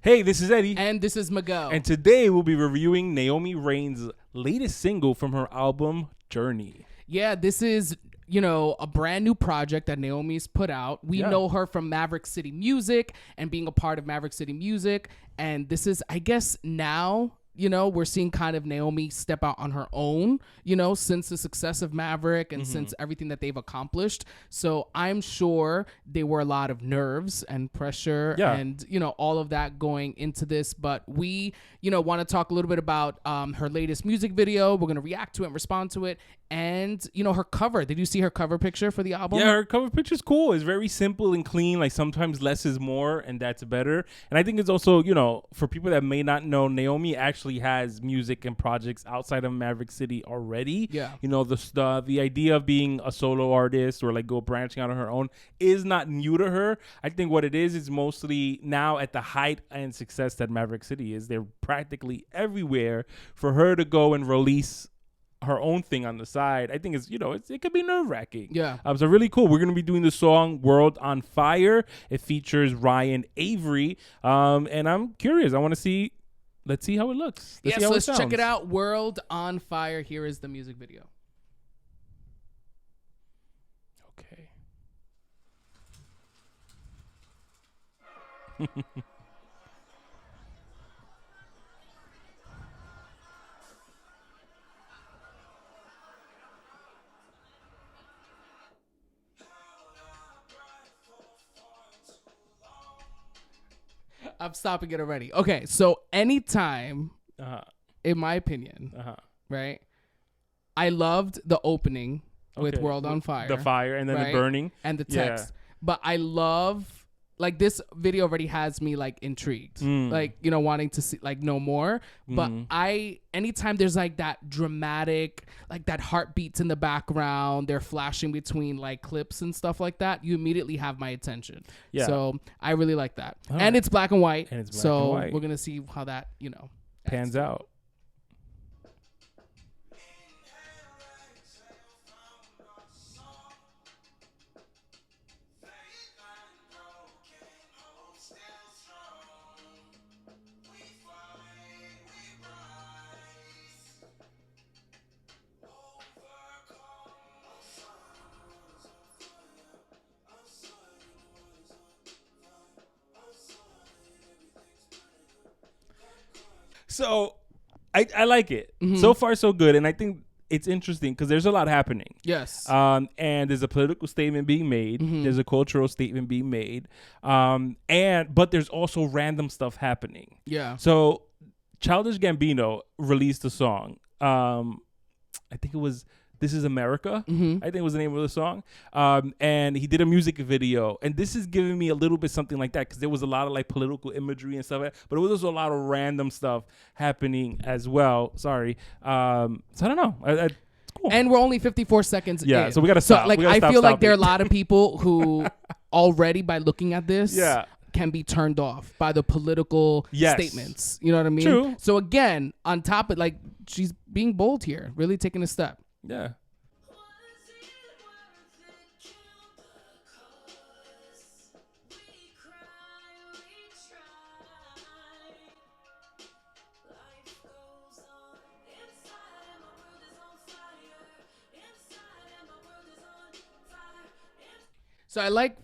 Hey, this is Eddie. And this is Miguel. And today we'll be reviewing Naomi Raine's latest single from her album, Journey. Yeah, this is, a brand new project that Naomi's put out. We know her from Maverick City Music and being a part of Maverick City Music. And this is, I guess, now... we're seeing kind of Naomi step out on her own, since the success of Maverick and since everything that they've accomplished. So I'm sure there were a lot of nerves and pressure and, all of that going into this. But we, want to talk a little bit about her latest music video. We're going to react to it and respond to it. And, her cover. Did you see her cover picture for the album? Yeah, her cover picture's cool. It's very simple and clean. Like sometimes less is more, and that's better. And I think it's also, for people that may not know, Naomi actually has music and projects outside of Maverick City already. Yeah. The idea of being a solo artist or like go branching out on her own is not new to her. I think what it is mostly now at the height and success that Maverick City is. They're practically everywhere. For her to go and release her own thing on the side, I think it could be nerve-wracking. Yeah. So really cool. We're going to be doing the song World on Fire. It features Ryan Avery. And I'm curious. Let's see how it looks. Let's check it out. World on Fire. Here is the music video. Okay. I'm stopping it already. Okay, so anytime, in my opinion, right, I loved the opening with World on Fire. The fire and then the burning. And the text. Yeah. But I love, like, this video already has me, like, intrigued. Like, wanting to see, like, know more. But anytime there's, like, that dramatic, like, that heartbeats in the background, they're flashing between, like, clips and stuff like that, you immediately have my attention. Yeah. So I really like that. And it's black and white. So we're going to see how that, pans out. So I like it. So far, so good. And I think it's interesting because there's a lot happening. Yes. And there's a political statement being made. There's a cultural statement being made. But there's also random stuff happening. Yeah. So Childish Gambino released a song. I think it was This Is America, I think was the name of the song. And he did a music video. And this is giving me a little bit something like that because there was a lot of like political imagery and stuff. But it was also a lot of random stuff happening as well. Sorry. So I don't know. It's cool. And we're only 54 seconds in. So we got to stop. So like, I feel like there are a lot of people who already by looking at this can be turned off by the political statements. You know what I mean? True. So again, on top of like, she's being bold here, really taking a step. Yeah. So I like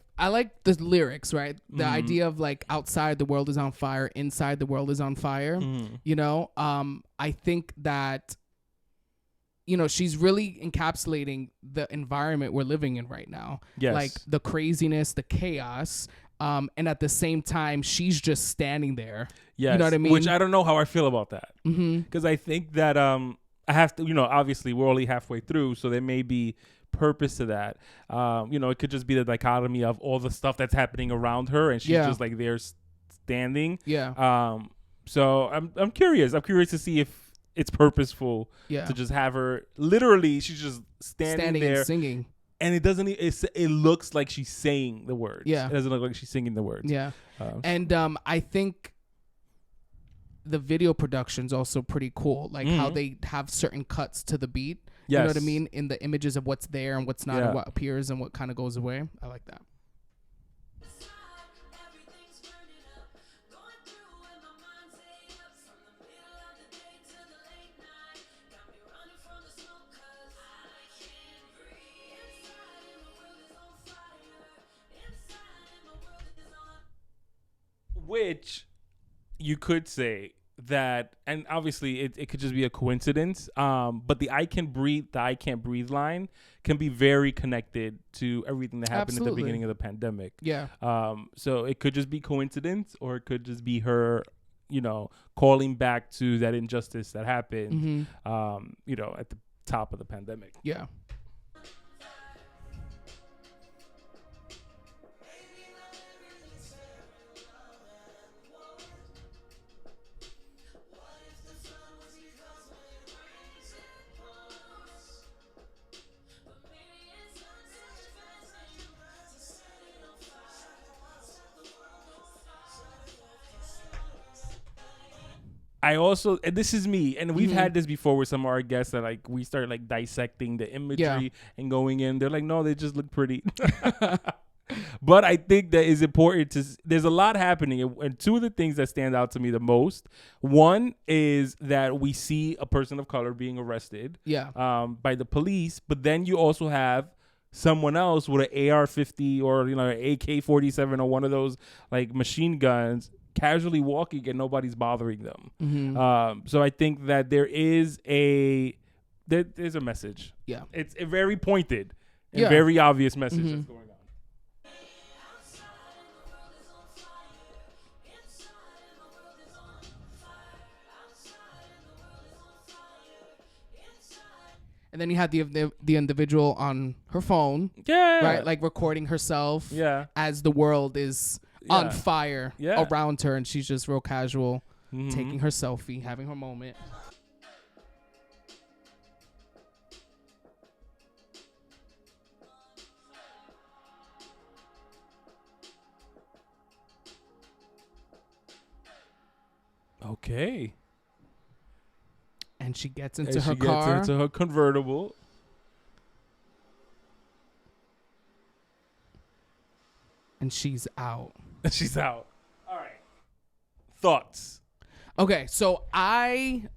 the lyrics, right? The idea of like outside the world is on fire, inside the world is on fire. I think that she's really encapsulating the environment we're living in right now. Yes. Like the craziness, the chaos. And at the same time, she's just standing there. Yes. You know what I mean? Which I don't know how I feel about that. Because I think that I have to, obviously we're only halfway through, so there may be purpose to that. It could just be the dichotomy of all the stuff that's happening around her and she's just like there standing. Yeah. So I'm curious. I'm curious to see if it's purposeful to just have her literally she's just standing there and singing. And it doesn't it looks like she's saying the words. Yeah. It doesn't look like she's singing the words. Yeah. And I think the video production's also pretty cool. Like how they have certain cuts to the beat. Yes. You know what I mean? In the images of what's there and what's not and what appears and what kind of goes away. I like that. which you could say that, and obviously it could just be a coincidence, but the I can't breathe line can be very connected to everything that happened at the beginning of the pandemic. Yeah. So it could just be coincidence, or it could just be her, calling back to that injustice that happened, at the top of the pandemic. Yeah. I also, and this is me, and we've had this before with some of our guests that like we start like dissecting the imagery and going in. They're like, no, they just look pretty. But I think that is important there's a lot happening. And two of the things that stand out to me the most, one is that we see a person of color being arrested by the police. But then you also have someone else with an AR-50 or, an AK-47 or one of those like machine guns casually walking and nobody's bothering them. So I think that there's a message. Yeah. It's a very pointed and very obvious message that's going on. And then you had the individual on her phone, right, like recording herself, as the world is on fire around her, and she's just real casual, taking her selfie, having her moment. Okay. And she gets into her car. Gets into her convertible. And she's out. She's out. All right. Thoughts? Okay, so I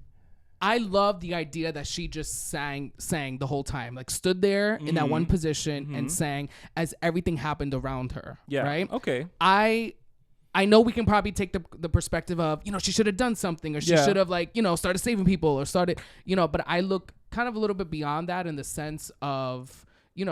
love the idea that she just sang the whole time, like stood there in that one position and sang as everything happened around her. Yeah. Right? Okay. I know we can probably take the perspective of, she should have done something, or she should have started saving people, or started, but I look kind of a little bit beyond that in the sense of,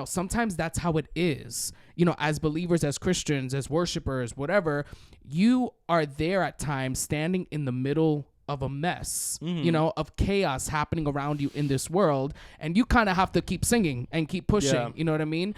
sometimes that's how it is, as believers, as Christians, as worshipers, whatever, you are there at times standing in the middle of a mess, of chaos happening around you in this world, and you kind of have to keep singing and keep pushing. You know what I mean?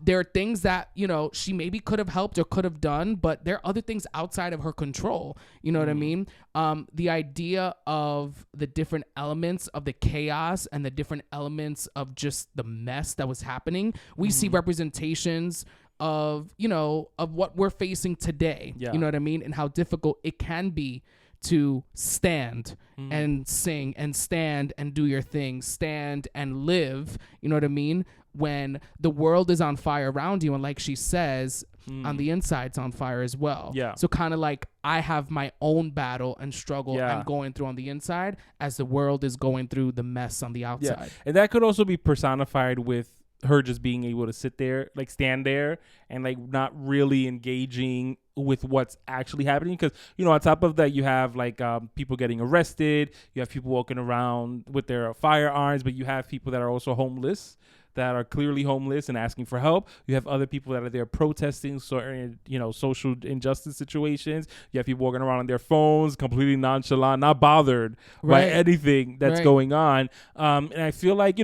There are things that she maybe could have helped or could have done, but there are other things outside of her control. You know what I mean? The idea of the different elements of the chaos and the different elements of just the mess that was happening, we see representations of what we're facing today. You know what I mean? And how difficult it can be to stand and sing and stand and do your thing, stand and live, you know what I mean? When the world is on fire around you, and like she says, on the inside's on fire as well. Yeah. So kind of like I have my own battle and struggle I'm going through on the inside as the world is going through the mess on the outside. Yeah. And that could also be personified with her just being able to sit there, like stand there and like not really engaging with what's actually happening. Because, on top of that, you have like people getting arrested. You have people walking around with their firearms, but you have people that are also homeless, that are clearly homeless and asking for help. You have other people that are there protesting certain, social injustice situations. You have people walking around on their phones, completely nonchalant, not bothered by anything that's going on. And I feel like,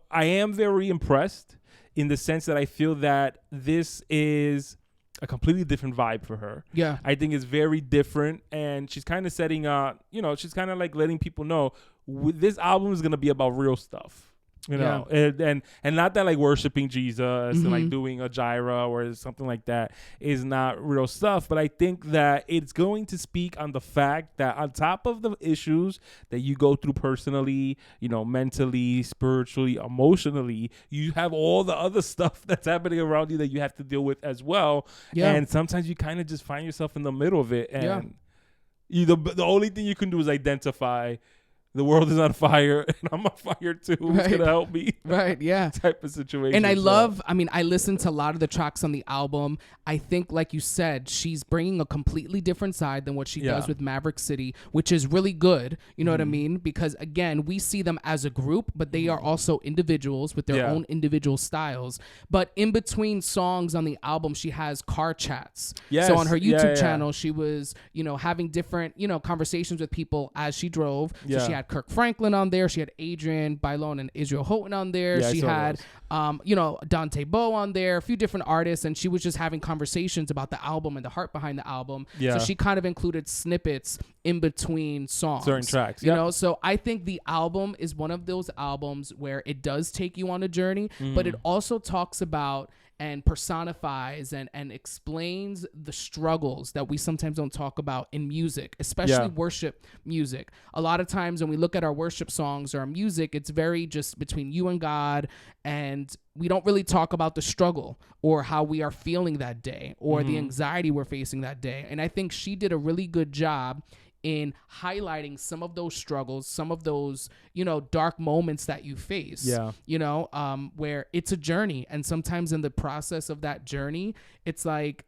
I am very impressed in the sense that I feel that this is a completely different vibe for her. Yeah. I think it's very different. And she's kind of setting she's kind of like letting people know this album is going to be about real stuff. And not that like worshiping Jesus and like doing a gyra or something like that is not real stuff, but I think that it's going to speak on the fact that on top of the issues that you go through personally, mentally, spiritually, emotionally, you have all the other stuff that's happening around you that you have to deal with as well. Yeah. And sometimes you kind of just find yourself in the middle of it, and the only thing you can do is identify the world is on fire and I'm on fire too. Who's gonna help me? Right, yeah. Type of situation. And I listened to a lot of the tracks on the album. I think, like you said, she's bringing a completely different side than what she does with Maverick City, which is really good. You know what I mean? Because again, we see them as a group, but they are also individuals with their own individual styles. But in between songs on the album, she has car chats. Yes. So on her YouTube channel, she was, having different, conversations with people as she drove. So she had Kirk Franklin on there. She had Adrian Bailon and Israel Houghton on there. She had, Dante Bowe on there, a few different artists, and she was just having conversations about the album and the heart behind the album. So she kind of included snippets in between songs. Certain tracks. You know, so I think the album is one of those albums where it does take you on a journey, but it also talks about and personifies and explains the struggles that we sometimes don't talk about in music, especially worship music. A lot of times when we look at our worship songs or our music, it's very just between you and God, and we don't really talk about the struggle or how we are feeling that day or the anxiety we're facing that day. And I think she did a really good job in highlighting some of those struggles, some of those, dark moments that you face, where it's a journey. And sometimes in the process of that journey, it's like,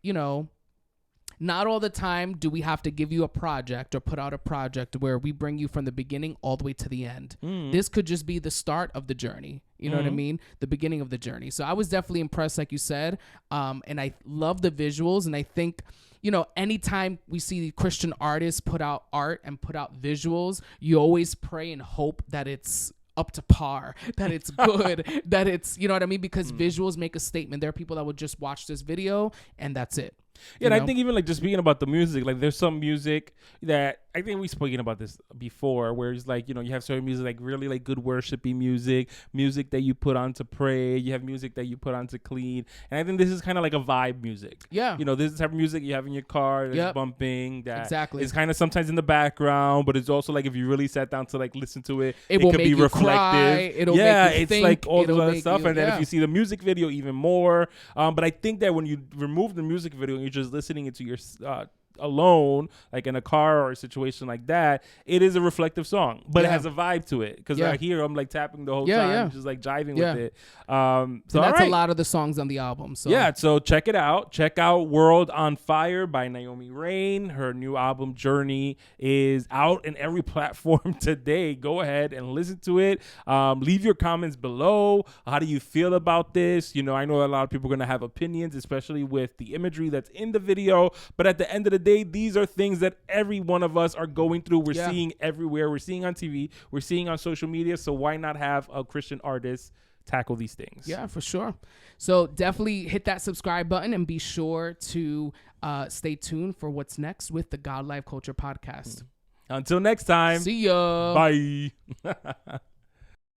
not all the time do we have to give you a project or put out a project where we bring you from the beginning all the way to the end. This could just be the start of the journey. You know what I mean? The beginning of the journey. So I was definitely impressed, like you said. And I love the visuals. And I think, anytime we see Christian artists put out art and put out visuals, you always pray and hope that it's up to par, that it's good, that it's, you know what I mean? Because visuals make a statement. There are people that would just watch this video and that's it. Yeah, and I think even like just speaking about the music, like there's some music that I think we've spoken about this before, where it's like, you have certain music, like really like good worshipy music that you put on to pray. You have music that you put on to clean. And I think this is kind of like a vibe music. Yeah. This is the type of music you have in your car that's bumping, that is kind of sometimes in the background, but it's also like if you really sat down to like listen to it, it could be reflective. Cry, it'll make you think, like all the other stuff. And then if you see the music video, even more. But I think that when you remove the music video and you're just listening it to your alone, like in a car or a situation like that, it is a reflective song, but it has a vibe to it, because I hear I'm like tapping the whole time, just like jiving with it. So that's a lot of the songs on the album. So so check it out. Check out World on Fire by Naomi Raine. Her new album Journey is out in every platform today. Go ahead and listen to it. Leave your comments below. How do you feel about this? I know a lot of people are going to have opinions, especially with the imagery that's in the video, but at the end of the day, these are things that every one of us are going through. We're seeing everywhere. We're seeing on TV. We're seeing on social media. So why not have a Christian artist tackle these things? Yeah, for sure. So definitely hit that subscribe button and be sure to stay tuned for what's next with the God Life Culture Podcast. Until next time. See ya. Bye.